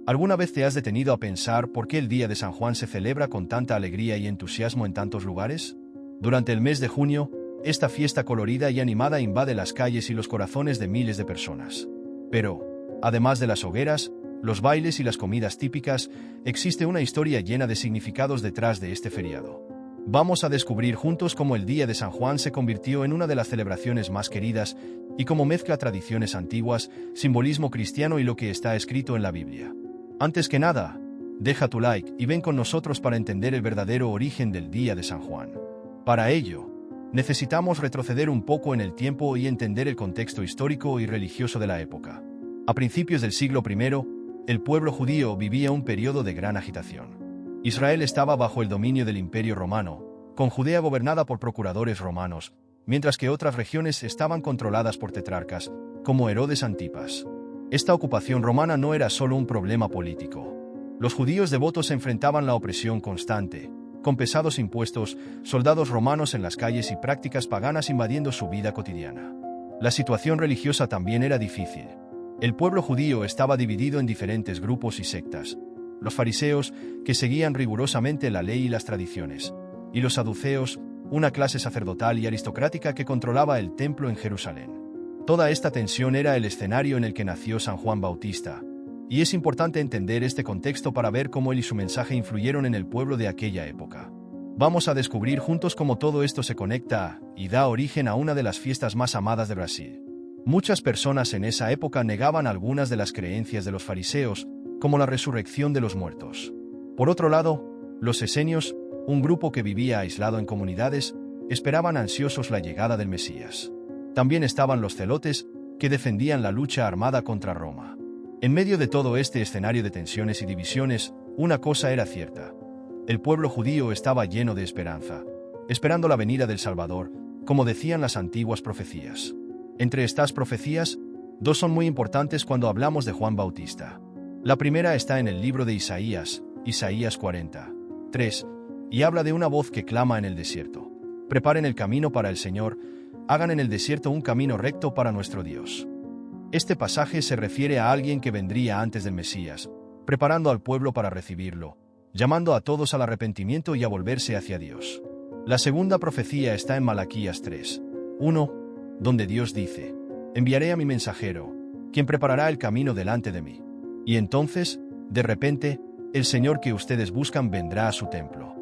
¿Alguna vez te has detenido a pensar por qué el Día de San Juan se celebra con tanta alegría y entusiasmo en tantos lugares? Durante el mes de junio, esta fiesta colorida y animada invade las calles y los corazones de miles de personas. Pero, además de las hogueras, los bailes y las comidas típicas, existe una historia llena de significados detrás de este feriado. Vamos a descubrir juntos cómo el Día de San Juan se convirtió en una de las celebraciones más queridas y cómo mezcla tradiciones antiguas, simbolismo cristiano y lo que está escrito en la Biblia. Antes que nada, deja tu like y ven con nosotros para entender el verdadero origen del Día de San Juan. Para ello, necesitamos retroceder un poco en el tiempo y entender el contexto histórico y religioso de la época. A principios del siglo I, el pueblo judío vivía un periodo de gran agitación. Israel estaba bajo el dominio del Imperio Romano, con Judea gobernada por procuradores romanos, mientras que otras regiones estaban controladas por tetrarcas, como Herodes Antipas. Esta ocupación romana no era solo un problema político. Los judíos devotos enfrentaban la opresión constante, con pesados impuestos, soldados romanos en las calles y prácticas paganas invadiendo su vida cotidiana. La situación religiosa también era difícil. El pueblo judío estaba dividido en diferentes grupos y sectas: los fariseos, que seguían rigurosamente la ley y las tradiciones, y los saduceos, una clase sacerdotal y aristocrática que controlaba el templo en Jerusalén. Toda esta tensión era el escenario en el que nació San Juan Bautista, y es importante entender este contexto para ver cómo él y su mensaje influyeron en el pueblo de aquella época. Vamos a descubrir juntos cómo todo esto se conecta y da origen a una de las fiestas más amadas de Brasil. Muchas personas en esa época negaban algunas de las creencias de los fariseos, como la resurrección de los muertos. Por otro lado, los esenios, un grupo que vivía aislado en comunidades, esperaban ansiosos la llegada del Mesías. También estaban los celotes, que defendían la lucha armada contra Roma. En medio de todo este escenario de tensiones y divisiones, una cosa era cierta: el pueblo judío estaba lleno de esperanza, esperando la venida del Salvador, como decían las antiguas profecías. Entre estas profecías, dos son muy importantes cuando hablamos de Juan Bautista. La primera está en el libro de Isaías, Isaías 40:3, y habla de una voz que clama en el desierto: preparen el camino para el Señor, hagan en el desierto un camino recto para nuestro Dios. Este pasaje se refiere a alguien que vendría antes del Mesías, preparando al pueblo para recibirlo, llamando a todos al arrepentimiento y a volverse hacia Dios. La segunda profecía está en Malaquías 3:1, donde Dios dice: enviaré a mi mensajero, quien preparará el camino delante de mí. Y entonces, de repente, el Señor que ustedes buscan vendrá a su templo.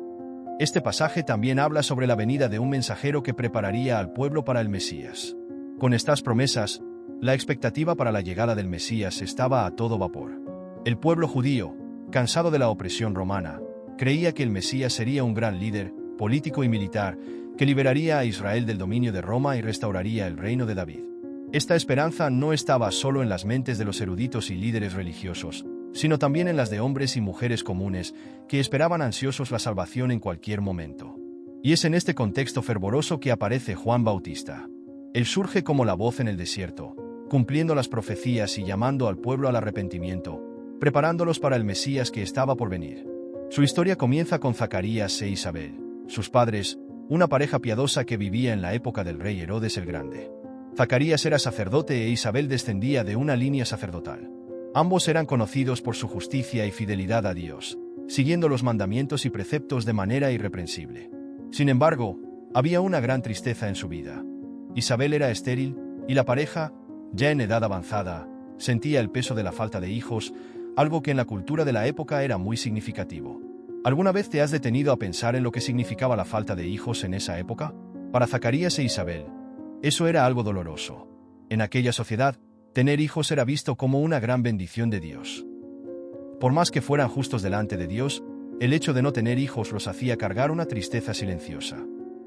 Este pasaje también habla sobre la venida de un mensajero que prepararía al pueblo para el Mesías. Con estas promesas, la expectativa para la llegada del Mesías estaba a todo vapor. El pueblo judío, cansado de la opresión romana, creía que el Mesías sería un gran líder, político y militar, que liberaría a Israel del dominio de Roma y restauraría el reino de David. Esta esperanza no estaba solo en las mentes de los eruditos y líderes religiosos, sino también en las de hombres y mujeres comunes, que esperaban ansiosos la salvación en cualquier momento. Y es en este contexto fervoroso que aparece Juan Bautista. Él surge como la voz en el desierto, cumpliendo las profecías y llamando al pueblo al arrepentimiento, preparándolos para el Mesías que estaba por venir. Su historia comienza con Zacarías e Isabel, sus padres, una pareja piadosa que vivía en la época del rey Herodes el Grande. Zacarías era sacerdote e Isabel descendía de una línea sacerdotal. Ambos eran conocidos por su justicia y fidelidad a Dios, siguiendo los mandamientos y preceptos de manera irreprensible. Sin embargo, había una gran tristeza en su vida. Isabel era estéril, y la pareja, ya en edad avanzada, sentía el peso de la falta de hijos, algo que en la cultura de la época era muy significativo. ¿Alguna vez te has detenido a pensar en lo que significaba la falta de hijos en esa época? Para Zacarías e Isabel, eso era algo doloroso. En aquella sociedad, tener hijos era visto como una gran bendición de Dios. Por más que fueran justos delante de Dios, el hecho de no tener hijos los hacía cargar una tristeza silenciosa.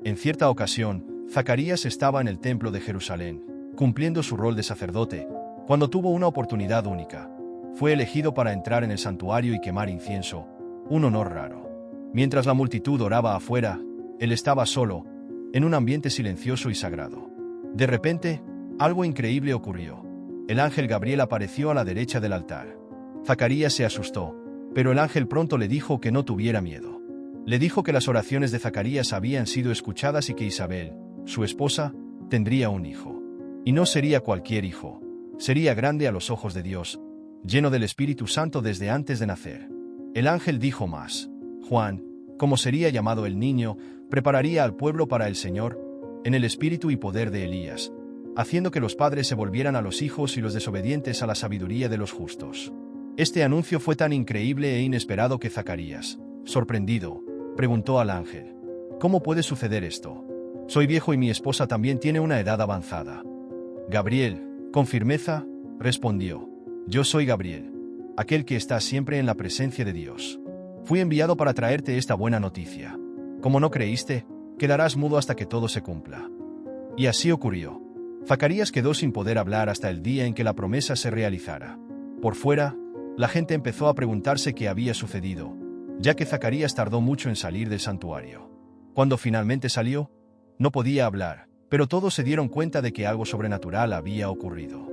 En cierta ocasión, Zacarías estaba en el templo de Jerusalén, cumpliendo su rol de sacerdote, cuando tuvo una oportunidad única. Fue elegido para entrar en el santuario y quemar incienso, un honor raro. Mientras la multitud oraba afuera, él estaba solo, en un ambiente silencioso y sagrado. De repente, algo increíble ocurrió. El ángel Gabriel apareció a la derecha del altar. Zacarías se asustó, pero el ángel pronto le dijo que no tuviera miedo. Le dijo que las oraciones de Zacarías habían sido escuchadas y que Isabel, su esposa, tendría un hijo. Y no sería cualquier hijo, sería grande a los ojos de Dios, lleno del Espíritu Santo desde antes de nacer. El ángel dijo más: Juan, como sería llamado el niño, prepararía al pueblo para el Señor, en el espíritu y poder de Elías, haciendo que los padres se volvieran a los hijos y los desobedientes a la sabiduría de los justos. Este anuncio fue tan increíble e inesperado que Zacarías, sorprendido, preguntó al ángel: ¿Cómo puede suceder esto? Soy viejo y mi esposa también tiene una edad avanzada. Gabriel, con firmeza, respondió: Yo soy Gabriel, aquel que está siempre en la presencia de Dios. Fui enviado para traerte esta buena noticia. Como no creíste, quedarás mudo hasta que todo se cumpla. Y así ocurrió. Zacarías quedó sin poder hablar hasta el día en que la promesa se realizara. Por fuera, la gente empezó a preguntarse qué había sucedido, ya que Zacarías tardó mucho en salir del santuario. Cuando finalmente salió, no podía hablar, pero todos se dieron cuenta de que algo sobrenatural había ocurrido.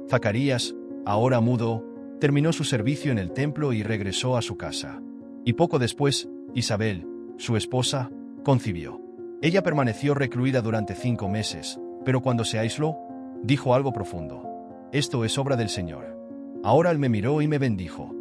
Zacarías, ahora mudo, terminó su servicio en el templo y regresó a su casa. Y poco después, Isabel, su esposa, concibió. Ella permaneció recluida durante 5 meses, pero cuando se aisló, dijo algo profundo: Esto es obra del Señor. Ahora él me miró y me bendijo.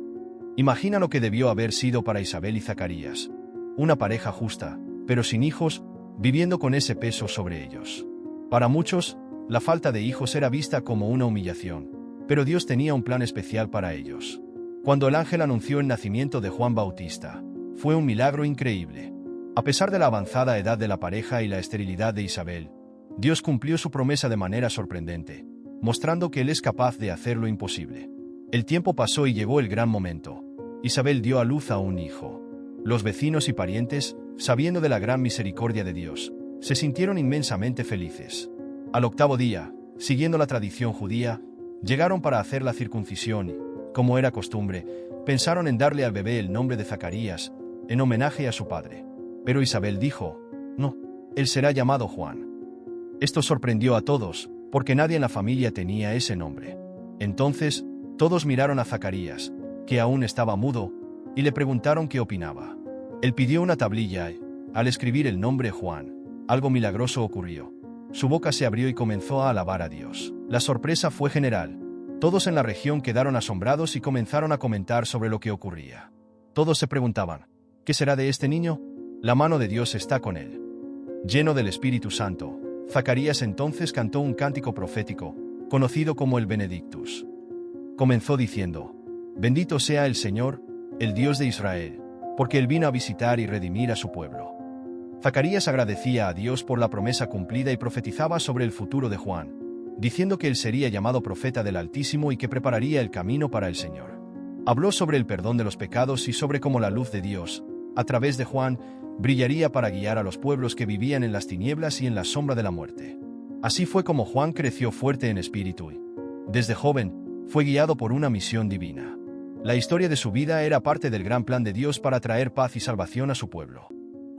Imagina lo que debió haber sido para Isabel y Zacarías. Una pareja justa, pero sin hijos, viviendo con ese peso sobre ellos. Para muchos, la falta de hijos era vista como una humillación, pero Dios tenía un plan especial para ellos. Cuando el ángel anunció el nacimiento de Juan Bautista, fue un milagro increíble. A pesar de la avanzada edad de la pareja y la esterilidad de Isabel, Dios cumplió su promesa de manera sorprendente, mostrando que Él es capaz de hacer lo imposible. El tiempo pasó y llegó el gran momento. Isabel dio a luz a un hijo. Los vecinos y parientes, sabiendo de la gran misericordia de Dios, se sintieron inmensamente felices. Al 8º día, siguiendo la tradición judía, llegaron para hacer la circuncisión y, como era costumbre, pensaron en darle al bebé el nombre de Zacarías, en homenaje a su padre. Pero Isabel dijo: No, él será llamado Juan. Esto sorprendió a todos, porque nadie en la familia tenía ese nombre. Entonces, todos miraron a Zacarías, que aún estaba mudo, y le preguntaron qué opinaba. Él pidió una tablilla y, al escribir el nombre Juan, algo milagroso ocurrió. Su boca se abrió y comenzó a alabar a Dios. La sorpresa fue general. Todos en la región quedaron asombrados y comenzaron a comentar sobre lo que ocurría. Todos se preguntaban: ¿qué será de este niño? La mano de Dios está con él. Lleno del Espíritu Santo, Zacarías entonces cantó un cántico profético, conocido como el Benedictus. Comenzó diciendo: Bendito sea el Señor, el Dios de Israel, porque Él vino a visitar y redimir a su pueblo. Zacarías agradecía a Dios por la promesa cumplida y profetizaba sobre el futuro de Juan, diciendo que él sería llamado profeta del Altísimo y que prepararía el camino para el Señor. Habló sobre el perdón de los pecados y sobre cómo la luz de Dios, a través de Juan, brillaría para guiar a los pueblos que vivían en las tinieblas y en la sombra de la muerte. Así fue como Juan creció fuerte en espíritu y, desde joven, fue guiado por una misión divina. La historia de su vida era parte del gran plan de Dios para traer paz y salvación a su pueblo.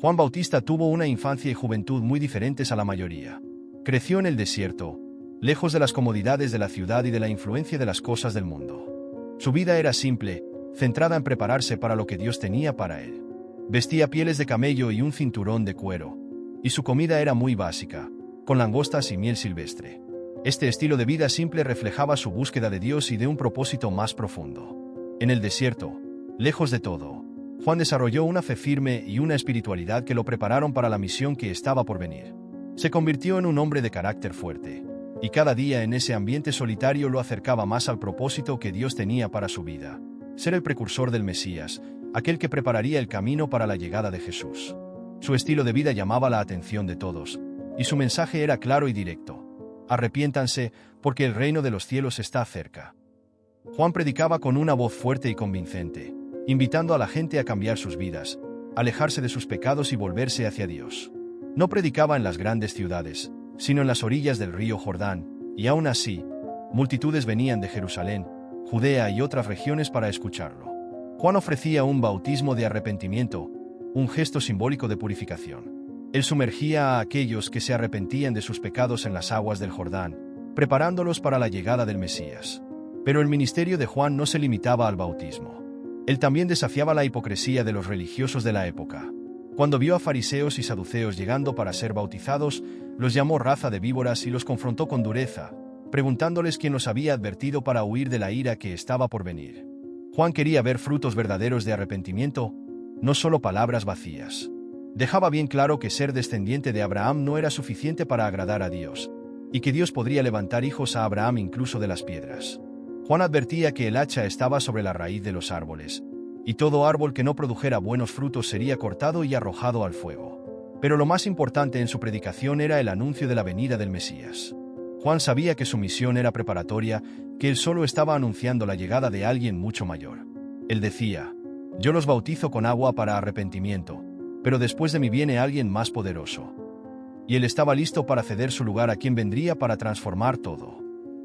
Juan Bautista tuvo una infancia y juventud muy diferentes a la mayoría. Creció en el desierto, lejos de las comodidades de la ciudad y de la influencia de las cosas del mundo. Su vida era simple, centrada en prepararse para lo que Dios tenía para él. Vestía pieles de camello y un cinturón de cuero, y su comida era muy básica, con langostas y miel silvestre. Este estilo de vida simple reflejaba su búsqueda de Dios y de un propósito más profundo. En el desierto, lejos de todo, Juan desarrolló una fe firme y una espiritualidad que lo prepararon para la misión que estaba por venir. Se convirtió en un hombre de carácter fuerte, y cada día en ese ambiente solitario lo acercaba más al propósito que Dios tenía para su vida: ser el precursor del Mesías, aquel que prepararía el camino para la llegada de Jesús. Su estilo de vida llamaba la atención de todos, y su mensaje era claro y directo: arrepiéntanse, porque el reino de los cielos está cerca. Juan predicaba con una voz fuerte y convincente, invitando a la gente a cambiar sus vidas, alejarse de sus pecados y volverse hacia Dios. No predicaba en las grandes ciudades, sino en las orillas del río Jordán, y aún así, multitudes venían de Jerusalén, Judea y otras regiones para escucharlo. Juan ofrecía un bautismo de arrepentimiento, un gesto simbólico de purificación. Él sumergía a aquellos que se arrepentían de sus pecados en las aguas del Jordán, preparándolos para la llegada del Mesías. Pero el ministerio de Juan no se limitaba al bautismo. Él también desafiaba la hipocresía de los religiosos de la época. Cuando vio a fariseos y saduceos llegando para ser bautizados, los llamó raza de víboras y los confrontó con dureza, preguntándoles quién los había advertido para huir de la ira que estaba por venir. Juan quería ver frutos verdaderos de arrepentimiento, no solo palabras vacías. Dejaba bien claro que ser descendiente de Abraham no era suficiente para agradar a Dios, y que Dios podría levantar hijos a Abraham incluso de las piedras. Juan advertía que el hacha estaba sobre la raíz de los árboles, y todo árbol que no produjera buenos frutos sería cortado y arrojado al fuego. Pero lo más importante en su predicación era el anuncio de la venida del Mesías. Juan sabía que su misión era preparatoria, que él solo estaba anunciando la llegada de alguien mucho mayor. Él decía: «Yo los bautizo con agua para arrepentimiento, pero después de mí viene alguien más poderoso». Y él estaba listo para ceder su lugar a quien vendría para transformar todo.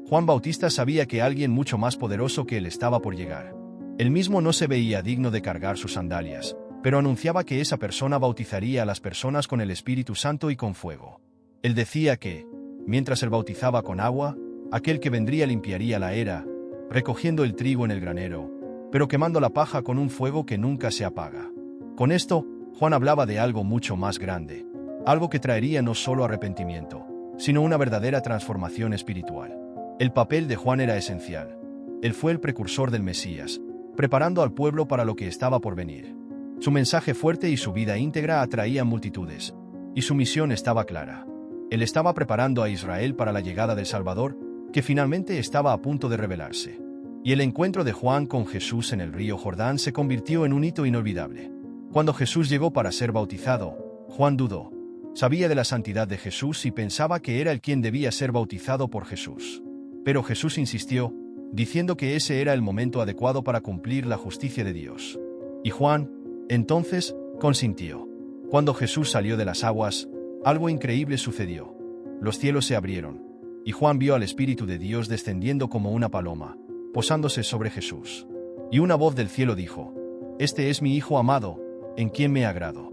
Juan Bautista sabía que alguien mucho más poderoso que él estaba por llegar. Él mismo no se veía digno de cargar sus sandalias, pero anunciaba que esa persona bautizaría a las personas con el Espíritu Santo y con fuego. Él decía que, mientras él bautizaba con agua, aquel que vendría limpiaría la era, recogiendo el trigo en el granero, pero quemando la paja con un fuego que nunca se apaga. Con esto, Juan hablaba de algo mucho más grande, algo que traería no solo arrepentimiento, sino una verdadera transformación espiritual. El papel de Juan era esencial. Él fue el precursor del Mesías, preparando al pueblo para lo que estaba por venir. Su mensaje fuerte y su vida íntegra atraían multitudes, y su misión estaba clara. Él estaba preparando a Israel para la llegada del Salvador, que finalmente estaba a punto de revelarse. Y el encuentro de Juan con Jesús en el río Jordán se convirtió en un hito inolvidable. Cuando Jesús llegó para ser bautizado, Juan dudó. Sabía de la santidad de Jesús y pensaba que era él quien debía ser bautizado por Jesús. Pero Jesús insistió, diciendo que ese era el momento adecuado para cumplir la justicia de Dios. Y Juan, entonces, consintió. Cuando Jesús salió de las aguas, algo increíble sucedió. Los cielos se abrieron, y Juan vio al Espíritu de Dios descendiendo como una paloma, posándose sobre Jesús. Y una voz del cielo dijo: «Este es mi Hijo amado, en quien me agrado».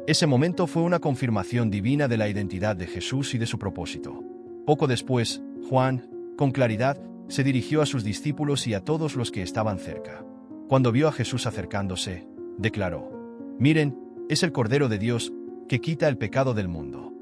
Ese momento fue una confirmación divina de la identidad de Jesús y de su propósito. Poco después, Juan, con claridad, se dirigió a sus discípulos y a todos los que estaban cerca. Cuando vio a Jesús acercándose, declaró: «Miren, es el Cordero de Dios, que quita el pecado del mundo».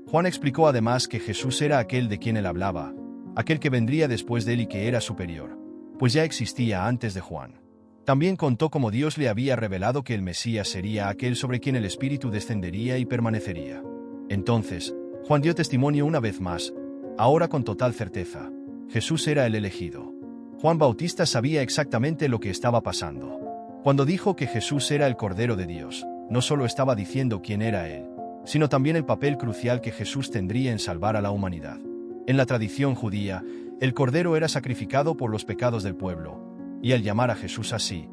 Juan explicó además que Jesús era aquel de quien él hablaba, aquel que vendría después de él y que era superior, pues ya existía antes de Juan. También contó cómo Dios le había revelado que el Mesías sería aquel sobre quien el Espíritu descendería y permanecería. Entonces, Juan dio testimonio una vez más, ahora con total certeza: Jesús era el elegido. Juan Bautista sabía exactamente lo que estaba pasando. Cuando dijo que Jesús era el Cordero de Dios, no solo estaba diciendo quién era él, sino también el papel crucial que Jesús tendría en salvar a la humanidad. En la tradición judía, el Cordero era sacrificado por los pecados del pueblo, y al llamar a Jesús así,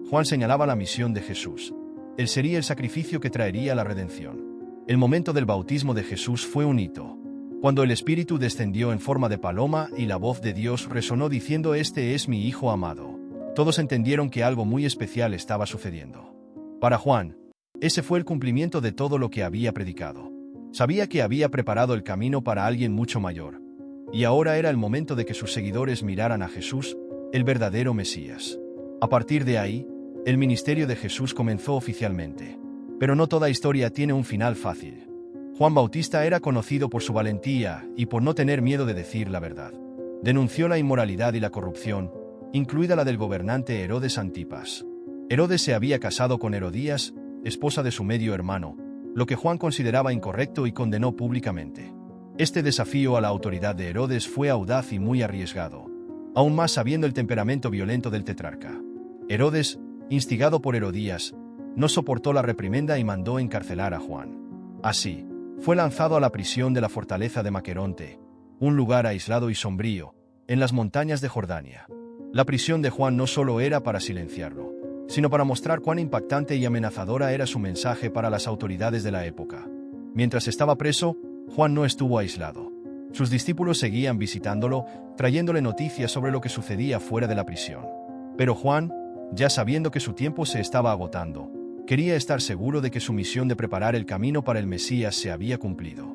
Juan señalaba la misión de Jesús. Él sería el sacrificio que traería la redención. El momento del bautismo de Jesús fue un hito. Cuando el Espíritu descendió en forma de paloma y la voz de Dios resonó diciendo: «Este es mi Hijo amado», todos entendieron que algo muy especial estaba sucediendo. Para Juan, ese fue el cumplimiento de todo lo que había predicado. Sabía que había preparado el camino para alguien mucho mayor, y ahora era el momento de que sus seguidores miraran a Jesús, el verdadero Mesías. A partir de ahí, el ministerio de Jesús comenzó oficialmente. Pero no toda historia tiene un final fácil. Juan Bautista era conocido por su valentía y por no tener miedo de decir la verdad. Denunció la inmoralidad y la corrupción, incluida la del gobernante Herodes Antipas. Herodes se había casado con Herodías, esposa de su medio hermano, lo que Juan consideraba incorrecto y condenó públicamente. Este desafío a la autoridad de Herodes fue audaz y muy arriesgado, aún más sabiendo el temperamento violento del tetrarca. Herodes, instigado por Herodías, no soportó la reprimenda y mandó encarcelar a Juan. Así, fue lanzado a la prisión de la fortaleza de Maqueronte, un lugar aislado y sombrío, en las montañas de Jordania. La prisión de Juan no solo era para silenciarlo, sino para mostrar cuán impactante y amenazadora era su mensaje para las autoridades de la época. Mientras estaba preso, Juan no estuvo aislado. Sus discípulos seguían visitándolo, trayéndole noticias sobre lo que sucedía fuera de la prisión. Pero Juan, ya sabiendo que su tiempo se estaba agotando, quería estar seguro de que su misión de preparar el camino para el Mesías se había cumplido.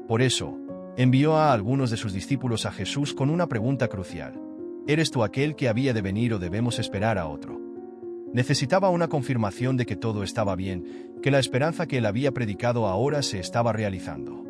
Por eso, envió a algunos de sus discípulos a Jesús con una pregunta crucial: ¿eres tú aquel que había de venir o debemos esperar a otro? Necesitaba una confirmación de que todo estaba bien, que la esperanza que él había predicado ahora se estaba realizando.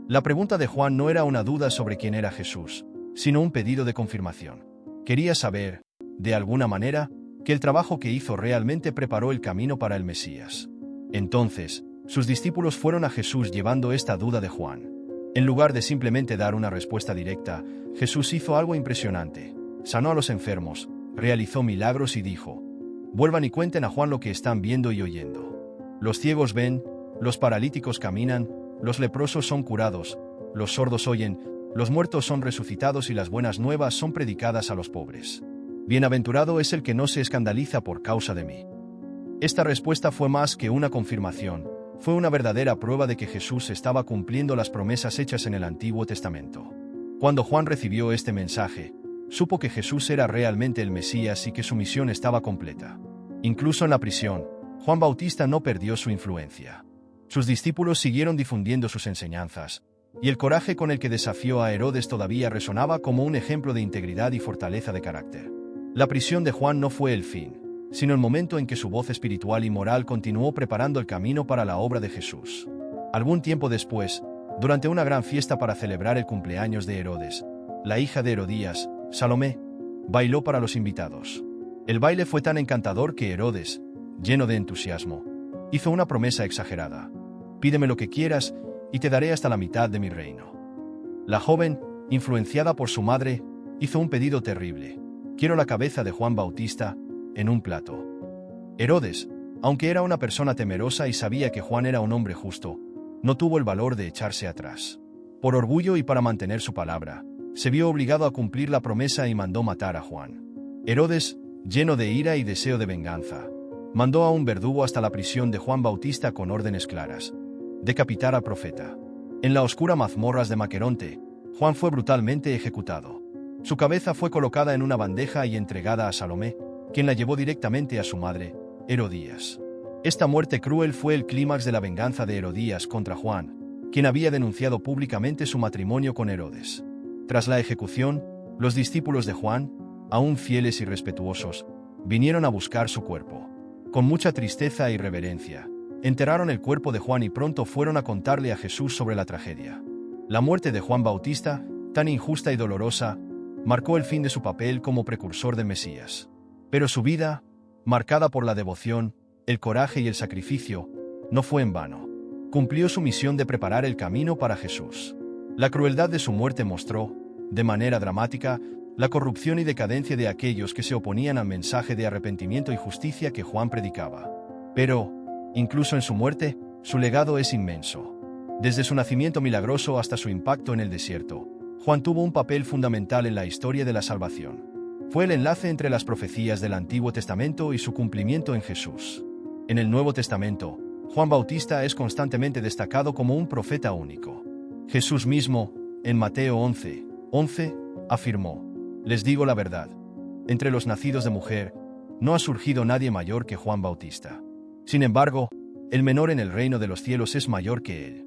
La pregunta de Juan no era una duda sobre quién era Jesús, sino un pedido de confirmación. Quería saber, de alguna manera, que el trabajo que hizo realmente preparó el camino para el Mesías. Entonces, sus discípulos fueron a Jesús llevando esta duda de Juan. En lugar de simplemente dar una respuesta directa, Jesús hizo algo impresionante. Sanó a los enfermos, realizó milagros y dijo: vuelvan y cuenten a Juan lo que están viendo y oyendo. Los ciegos ven, los paralíticos caminan, los leprosos son curados, los sordos oyen, los muertos son resucitados y las buenas nuevas son predicadas a los pobres. Bienaventurado es el que no se escandaliza por causa de mí. Esta respuesta fue más que una confirmación, fue una verdadera prueba de que Jesús estaba cumpliendo las promesas hechas en el Antiguo Testamento. Cuando Juan recibió este mensaje, supo que Jesús era realmente el Mesías y que su misión estaba completa. Incluso en la prisión, Juan Bautista no perdió su influencia. Sus discípulos siguieron difundiendo sus enseñanzas, y el coraje con el que desafió a Herodes todavía resonaba como un ejemplo de integridad y fortaleza de carácter. La prisión de Juan no fue el fin, sino el momento en que su voz espiritual y moral continuó preparando el camino para la obra de Jesús. Algún tiempo después, durante una gran fiesta para celebrar el cumpleaños de Herodes, la hija de Herodías, Salomé, bailó para los invitados. El baile fue tan encantador que Herodes, lleno de entusiasmo, hizo una promesa exagerada: pídeme lo que quieras y te daré hasta la mitad de mi reino. La joven, influenciada por su madre, hizo un pedido terrible: quiero la cabeza de Juan Bautista en un plato. Herodes, aunque era una persona temerosa y sabía que Juan era un hombre justo, no tuvo el valor de echarse atrás. Por orgullo y para mantener su palabra, se vio obligado a cumplir la promesa y mandó matar a Juan. Herodes, lleno de ira y deseo de venganza, mandó a un verdugo hasta la prisión de Juan Bautista con órdenes claras: decapitar al profeta. En la oscura mazmorras de Maqueronte, Juan fue brutalmente ejecutado. Su cabeza fue colocada en una bandeja y entregada a Salomé, quien la llevó directamente a su madre, Herodías. Esta muerte cruel fue el clímax de la venganza de Herodías contra Juan, quien había denunciado públicamente su matrimonio con Herodes. Tras la ejecución, los discípulos de Juan, aún fieles y respetuosos, vinieron a buscar su cuerpo. Con mucha tristeza y reverencia, enterraron el cuerpo de Juan y pronto fueron a contarle a Jesús sobre la tragedia. La muerte de Juan Bautista, tan injusta y dolorosa, marcó el fin de su papel como precursor del Mesías. Pero su vida, marcada por la devoción, el coraje y el sacrificio, no fue en vano. Cumplió su misión de preparar el camino para Jesús. La crueldad de su muerte mostró, de manera dramática, la corrupción y decadencia de aquellos que se oponían al mensaje de arrepentimiento y justicia que Juan predicaba. Pero, incluso en su muerte, su legado es inmenso. Desde su nacimiento milagroso hasta su impacto en el desierto, Juan tuvo un papel fundamental en la historia de la salvación. Fue el enlace entre las profecías del Antiguo Testamento y su cumplimiento en Jesús. En el Nuevo Testamento, Juan Bautista es constantemente destacado como un profeta único. Jesús mismo, en Mateo 11:11, afirmó: les digo la verdad, entre los nacidos de mujer, no ha surgido nadie mayor que Juan Bautista. Sin embargo, el menor en el reino de los cielos es mayor que él.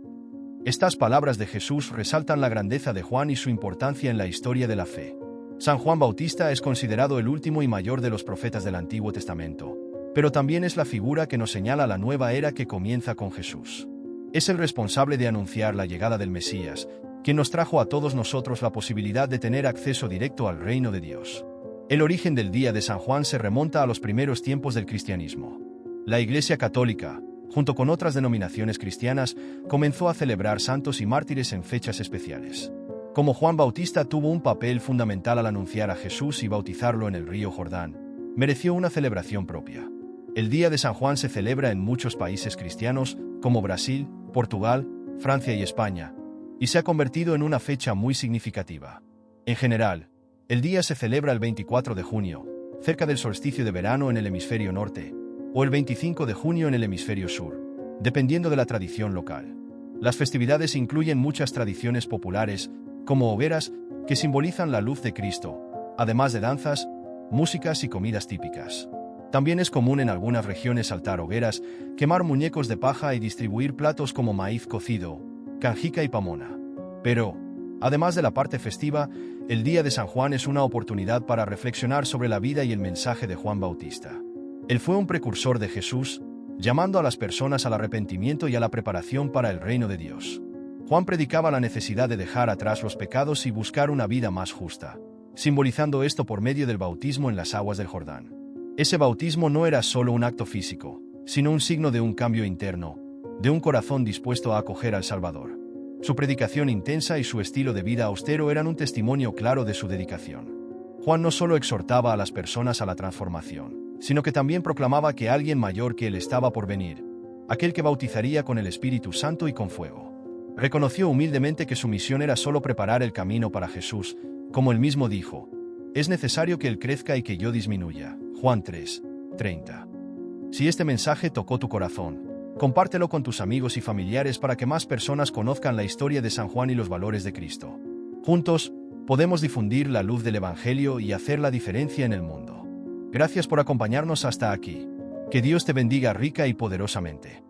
Estas palabras de Jesús resaltan la grandeza de Juan y su importancia en la historia de la fe. San Juan Bautista es considerado el último y mayor de los profetas del Antiguo Testamento, pero también es la figura que nos señala la nueva era que comienza con Jesús. Es el responsable de anunciar la llegada del Mesías, quien nos trajo a todos nosotros la posibilidad de tener acceso directo al reino de Dios. El origen del Día de San Juan se remonta a los primeros tiempos del cristianismo. La Iglesia Católica, junto con otras denominaciones cristianas, comenzó a celebrar santos y mártires en fechas especiales. Como Juan Bautista tuvo un papel fundamental al anunciar a Jesús y bautizarlo en el río Jordán, mereció una celebración propia. El Día de San Juan se celebra en muchos países cristianos, como Brasil, Portugal, Francia y España, y se ha convertido en una fecha muy significativa. En general, el día se celebra el 24 de junio, cerca del solsticio de verano en el hemisferio norte, o el 25 de junio en el hemisferio sur, dependiendo de la tradición local. Las festividades incluyen muchas tradiciones populares, como hogueras, que simbolizan la luz de Cristo, además de danzas, músicas y comidas típicas. También es común en algunas regiones saltar hogueras, quemar muñecos de paja y distribuir platos como maíz cocido, canjica y pamona. Pero, además de la parte festiva, el Día de San Juan es una oportunidad para reflexionar sobre la vida y el mensaje de Juan Bautista. Él fue un precursor de Jesús, llamando a las personas al arrepentimiento y a la preparación para el reino de Dios. Juan predicaba la necesidad de dejar atrás los pecados y buscar una vida más justa, simbolizando esto por medio del bautismo en las aguas del Jordán. Ese bautismo no era solo un acto físico, sino un signo de un cambio interno, de un corazón dispuesto a acoger al Salvador. Su predicación intensa y su estilo de vida austero eran un testimonio claro de su dedicación. Juan no solo exhortaba a las personas a la transformación, sino que también proclamaba que alguien mayor que él estaba por venir, aquel que bautizaría con el Espíritu Santo y con fuego. Reconoció humildemente que su misión era solo preparar el camino para Jesús, como él mismo dijo: «Es necesario que él crezca y que yo disminuya». Juan 3:30. Si este mensaje tocó tu corazón, compártelo con tus amigos y familiares para que más personas conozcan la historia de San Juan y los valores de Cristo. Juntos, podemos difundir la luz del Evangelio y hacer la diferencia en el mundo. Gracias por acompañarnos hasta aquí. Que Dios te bendiga rica y poderosamente.